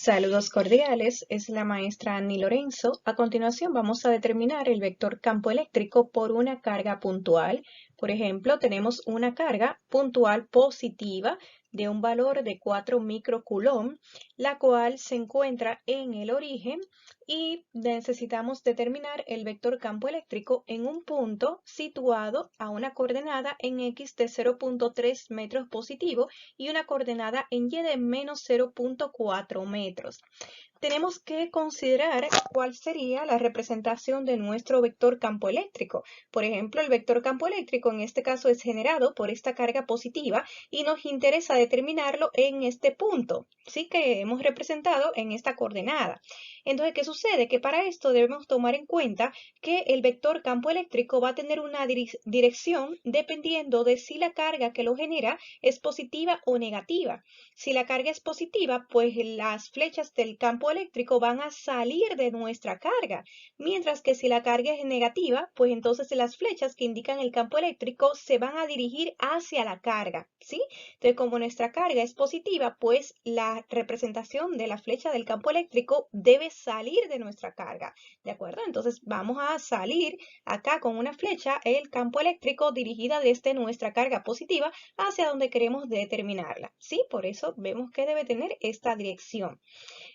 Saludos cordiales, es la maestra Annie Lorenzo. A continuación vamos a determinar el vector campo eléctrico por una carga puntual. Por ejemplo, tenemos una carga puntual positiva de un valor de 4 microcoulomb, la cual se encuentra en el origen y necesitamos determinar el vector campo eléctrico en un punto situado a una coordenada en X de 0.3 metros positivo y una coordenada en Y de menos 0.4 metros. Tenemos que considerar cuál sería la representación de nuestro vector campo eléctrico. Por ejemplo, el vector campo eléctrico en este caso es generado por esta carga positiva y nos interesa determinarlo en este punto, ¿sí? Que hemos representado en esta coordenada. Entonces, ¿qué sucede? Que para esto debemos tomar en cuenta que el vector campo eléctrico va a tener una dirección dependiendo de si la carga que lo genera es positiva o negativa. Si la carga es positiva, pues las flechas del campo eléctrico van a salir de nuestra carga, mientras que si la carga es negativa, pues entonces las flechas que indican el campo eléctrico se van a dirigir hacia la carga, ¿sí? Entonces, como nuestra carga es positiva, pues la representación de la flecha del campo eléctrico debe salir de nuestra carga, ¿de acuerdo? Entonces vamos a salir acá con una flecha, el campo eléctrico dirigida desde nuestra carga positiva hacia donde queremos determinarla, ¿sí? Por eso vemos que debe tener esta dirección.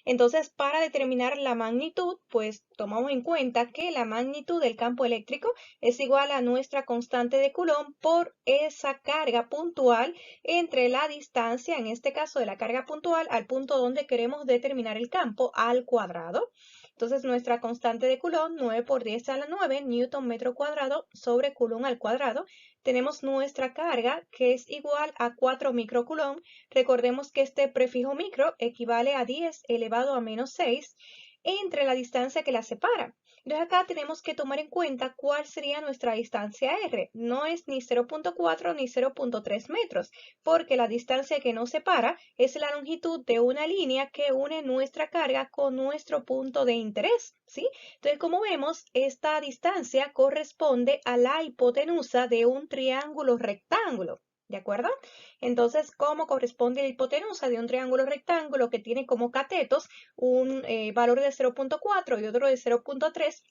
Entonces, para determinar la magnitud, pues tomamos en cuenta que la magnitud del campo eléctrico es igual a nuestra constante de Coulomb por esa carga puntual entre la distancia, en este caso de la carga puntual, al punto donde queremos determinar el campo al cuadrado. Entonces, nuestra constante de Coulomb, 9 por 10 a la 9, Newton metro cuadrado sobre Coulomb al cuadrado. Tenemos nuestra carga, que es igual a 4 microcoulomb. Recordemos que este prefijo micro equivale a 10 elevado a menos 6 entre la distancia que la separa. Entonces acá tenemos que tomar en cuenta cuál sería nuestra distancia R. No es ni 0.4 ni 0.3 metros, porque la distancia que nos separa es la longitud de una línea que une nuestra carga con nuestro punto de interés, ¿sí? Entonces, como vemos, esta distancia corresponde a la hipotenusa de un triángulo rectángulo. ¿De acuerdo? Entonces, ¿cómo corresponde la hipotenusa de un triángulo rectángulo que tiene como catetos un valor de 0.4 y otro de 0.3?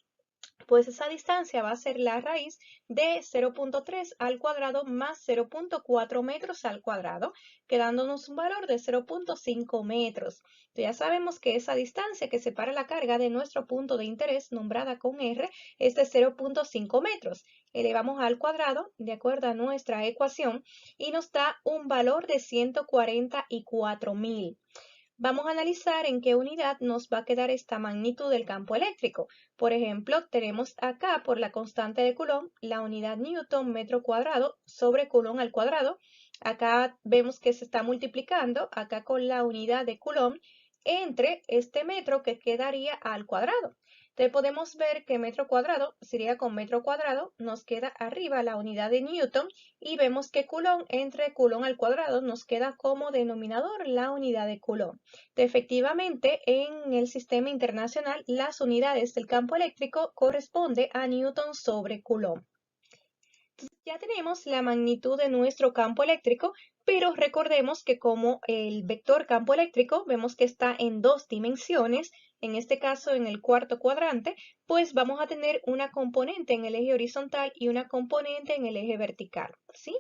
Pues esa distancia va a ser la raíz de 0.3 al cuadrado más 0.4 metros al cuadrado, quedándonos un valor de 0.5 metros. Entonces ya sabemos que esa distancia que separa la carga de nuestro punto de interés, nombrada con R, es de 0.5 metros. Elevamos al cuadrado, de acuerdo a nuestra ecuación, y nos da un valor de 144.000. Vamos a analizar en qué unidad nos va a quedar esta magnitud del campo eléctrico. Por ejemplo, tenemos acá por la constante de Coulomb la unidad Newton metro cuadrado sobre Coulomb al cuadrado. Acá vemos que se está multiplicando acá con la unidad de Coulomb entre este metro que quedaría al cuadrado. Entonces podemos ver que metro cuadrado sería con metro cuadrado, nos queda arriba la unidad de Newton y vemos que Coulomb entre Coulomb al cuadrado nos queda como denominador la unidad de Coulomb. Efectivamente, en el sistema internacional, las unidades del campo eléctrico corresponden a Newton sobre Coulomb. Entonces, ya tenemos la magnitud de nuestro campo eléctrico, pero recordemos que como el vector campo eléctrico vemos que está en dos dimensiones, en este caso en el cuarto cuadrante, pues vamos a tener una componente en el eje horizontal y una componente en el eje vertical, ¿sí?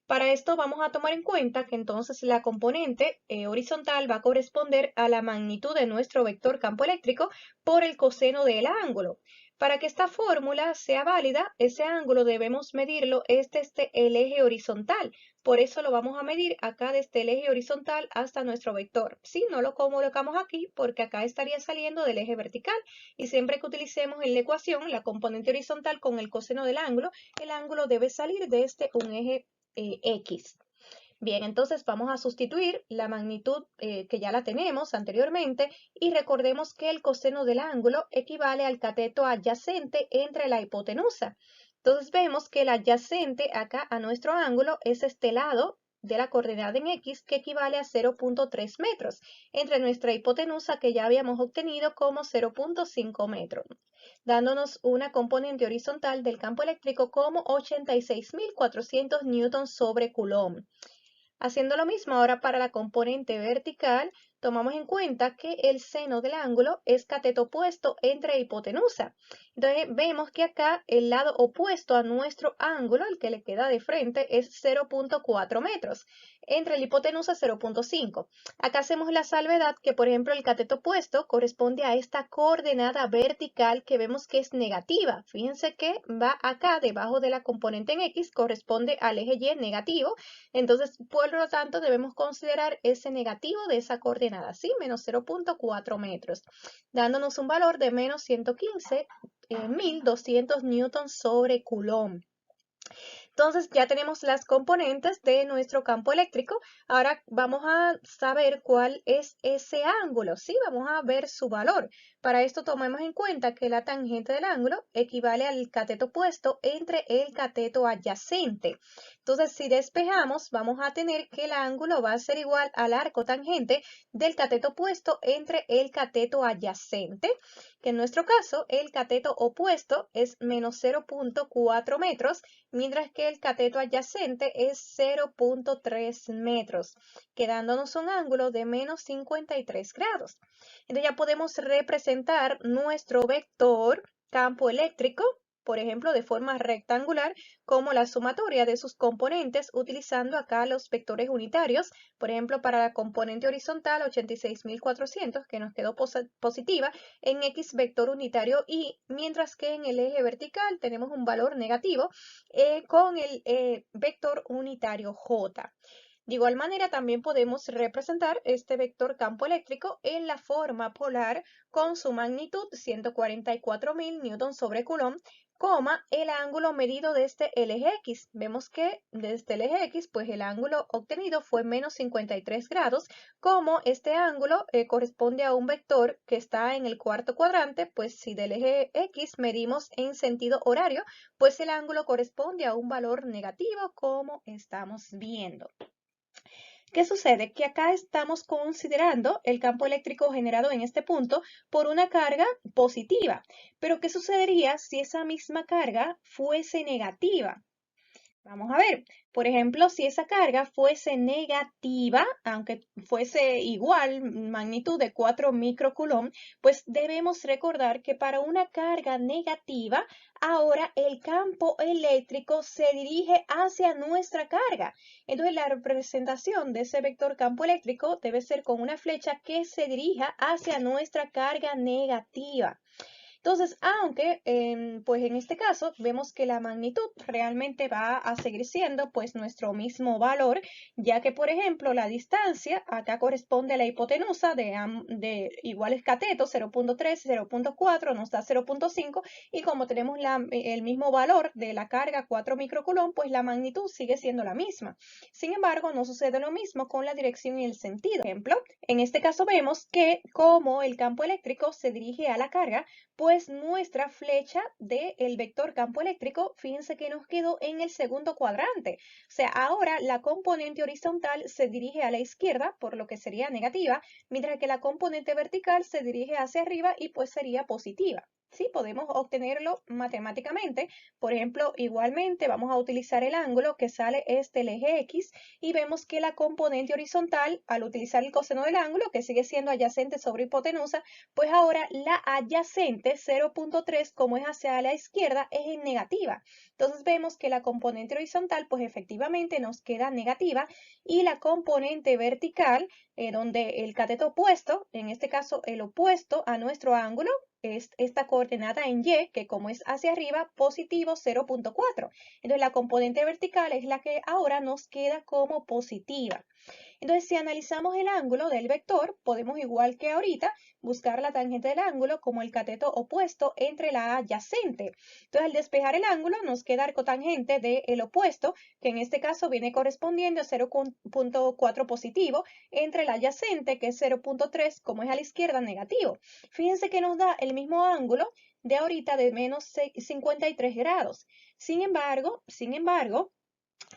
Para esto vamos a tomar en cuenta que entonces la componente horizontal va a corresponder a la magnitud de nuestro vector campo eléctrico por el coseno del ángulo. Para que esta fórmula sea válida, ese ángulo debemos medirlo desde el eje horizontal. Por eso lo vamos a medir acá desde el eje horizontal hasta nuestro vector. Sí, no lo colocamos aquí porque acá estaría saliendo del eje vertical. Y siempre que utilicemos en la ecuación la componente horizontal con el coseno del ángulo, el ángulo debe salir desde un eje X. Bien, entonces vamos a sustituir la magnitud que ya la tenemos anteriormente y recordemos que el coseno del ángulo equivale al cateto adyacente entre la hipotenusa. Entonces vemos que el adyacente acá a nuestro ángulo es este lado de la coordenada en X que equivale a 0.3 metros entre nuestra hipotenusa que ya habíamos obtenido como 0.5 metros, dándonos una componente horizontal del campo eléctrico como 86.400 newtons sobre Coulomb. Haciendo lo mismo ahora para la componente vertical, tomamos en cuenta que el seno del ángulo es cateto opuesto entre hipotenusa. Entonces vemos que acá el lado opuesto a nuestro ángulo, el que le queda de frente, es 0.4 metros, entre la hipotenusa 0.5. Acá hacemos la salvedad que, por ejemplo, el cateto opuesto corresponde a esta coordenada vertical que vemos que es negativa. Fíjense que va acá debajo de la componente en X, corresponde al eje Y negativo. Entonces, por lo tanto, debemos considerar ese negativo de esa coordenada, ¿sí? Menos 0.4 metros, dándonos un valor de menos 115.200 newtons sobre coulomb. Entonces ya tenemos las componentes de nuestro campo eléctrico. Ahora vamos a saber cuál es ese ángulo, ¿sí? Vamos a ver su valor. Para esto tomemos en cuenta que la tangente del ángulo equivale al cateto opuesto entre el cateto adyacente. Entonces, si despejamos, vamos a tener que el ángulo va a ser igual al arco tangente del cateto opuesto entre el cateto adyacente, que en nuestro caso el cateto opuesto es menos 0.4 metros, mientras que el cateto adyacente es 0.3 metros, quedándonos un ángulo de menos 53 grados. Entonces ya podemos representar nuestro vector campo eléctrico, por ejemplo, de forma rectangular, como la sumatoria de sus componentes, utilizando acá los vectores unitarios. Por ejemplo, para la componente horizontal 86.400, que nos quedó positiva, en X vector unitario Y, mientras que en el eje vertical tenemos un valor negativo con el vector unitario J. De igual manera, también podemos representar este vector campo eléctrico en la forma polar con su magnitud 144.000 newtons sobre coulomb, coma, el ángulo medido desde el eje X. Vemos que desde el eje X, pues el ángulo obtenido fue menos 53 grados, como este ángulo corresponde a un vector que está en el cuarto cuadrante, pues si del eje X medimos en sentido horario, pues el ángulo corresponde a un valor negativo, como estamos viendo. ¿Qué sucede? Que acá estamos considerando el campo eléctrico generado en este punto por una carga positiva. Pero ¿qué sucedería si esa misma carga fuese negativa? Vamos a ver, por ejemplo, si esa carga fuese negativa, aunque fuese igual, magnitud de 4 microcoulomb, pues debemos recordar que para una carga negativa, ahora el campo eléctrico se dirige hacia nuestra carga. Entonces la representación de ese vector campo eléctrico debe ser con una flecha que se dirija hacia nuestra carga negativa. Entonces, aunque pues en este caso vemos que la magnitud realmente va a seguir siendo pues nuestro mismo valor, ya que por ejemplo la distancia acá corresponde a la hipotenusa de iguales catetos 0.3, 0.4, nos da 0.5 y como tenemos el mismo valor de la carga 4 microcoulomb, pues la magnitud sigue siendo la misma. Sin embargo, no sucede lo mismo con la dirección y el sentido. Por ejemplo, en este caso vemos que como el campo eléctrico se dirige a la carga, pues nuestra flecha del vector campo eléctrico, fíjense que nos quedó en el segundo cuadrante. O sea, ahora la componente horizontal se dirige a la izquierda, por lo que sería negativa, mientras que la componente vertical se dirige hacia arriba y pues sería positiva. Sí, podemos obtenerlo matemáticamente. Por ejemplo, igualmente vamos a utilizar el ángulo que sale el eje X y vemos que la componente horizontal, al utilizar el coseno del ángulo, que sigue siendo adyacente sobre hipotenusa, pues ahora la adyacente 0.3, como es hacia la izquierda, es en negativa. Entonces vemos que la componente horizontal, pues efectivamente nos queda negativa y la componente vertical, donde el cateto opuesto, en este caso el opuesto a nuestro ángulo, es esta coordenada en Y, que como es hacia arriba, positivo 0.4. Entonces la componente vertical es la que ahora nos queda como positiva. Entonces, si analizamos el ángulo del vector, podemos igual que ahorita buscar la tangente del ángulo como el cateto opuesto entre la adyacente. Entonces, al despejar el ángulo, nos queda arcotangente del opuesto, que en este caso viene correspondiendo a 0.4 positivo, entre la adyacente, que es 0.3, como es a la izquierda, negativo. Fíjense que nos da el mismo ángulo de ahorita de menos 53 grados. Sin embargo,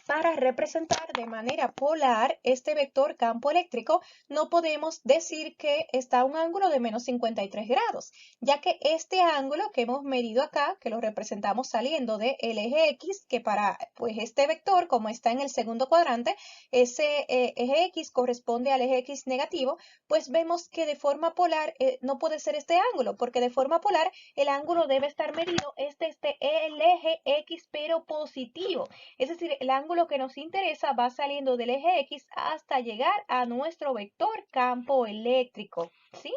Para representar de manera polar este vector campo eléctrico, no podemos decir que está a un ángulo de menos 53 grados, ya que este ángulo que hemos medido acá, que lo representamos saliendo del eje X, que para pues este vector, como está en el segundo cuadrante, ese eje X corresponde al eje X negativo, pues vemos que de forma polar no puede ser este ángulo, porque de forma polar el ángulo debe estar medido el eje X, pero positivo. Es decir, el ángulo que nos interesa va saliendo del eje X hasta llegar a nuestro vector campo eléctrico, ¿sí?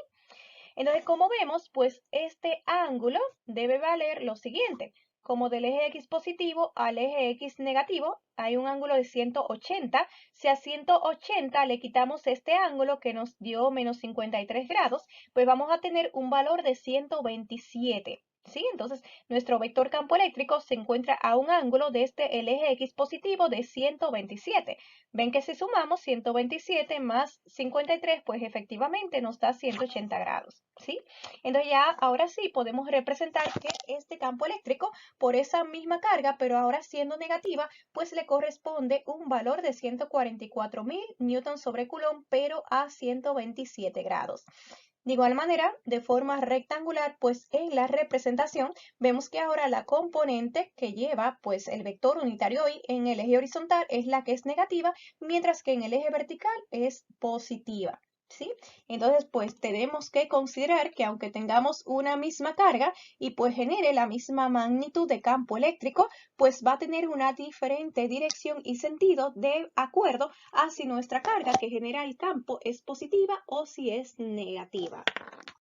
Entonces, como vemos, pues este ángulo debe valer lo siguiente. Como del eje X positivo al eje X negativo hay un ángulo de 180. Si a 180 le quitamos este ángulo que nos dio menos 53 grados, pues vamos a tener un valor de 127. ¿Sí? Entonces, nuestro vector campo eléctrico se encuentra a un ángulo desde el eje X positivo de 127. Ven que si sumamos 127 más 53, pues efectivamente nos da 180 grados, ¿sí? Entonces ya ahora sí podemos representar que este campo eléctrico, por esa misma carga, pero ahora siendo negativa, pues le corresponde un valor de 144.000 newtons sobre coulomb, pero a 127 grados. De igual manera, de forma rectangular, pues en la representación vemos que ahora la componente que lleva pues el vector unitario y en el eje horizontal es la que es negativa, mientras que en el eje vertical es positiva. ¿Sí? Entonces, pues tenemos que considerar que aunque tengamos una misma carga y pues genere la misma magnitud de campo eléctrico, pues va a tener una diferente dirección y sentido de acuerdo a si nuestra carga que genera el campo es positiva o si es negativa.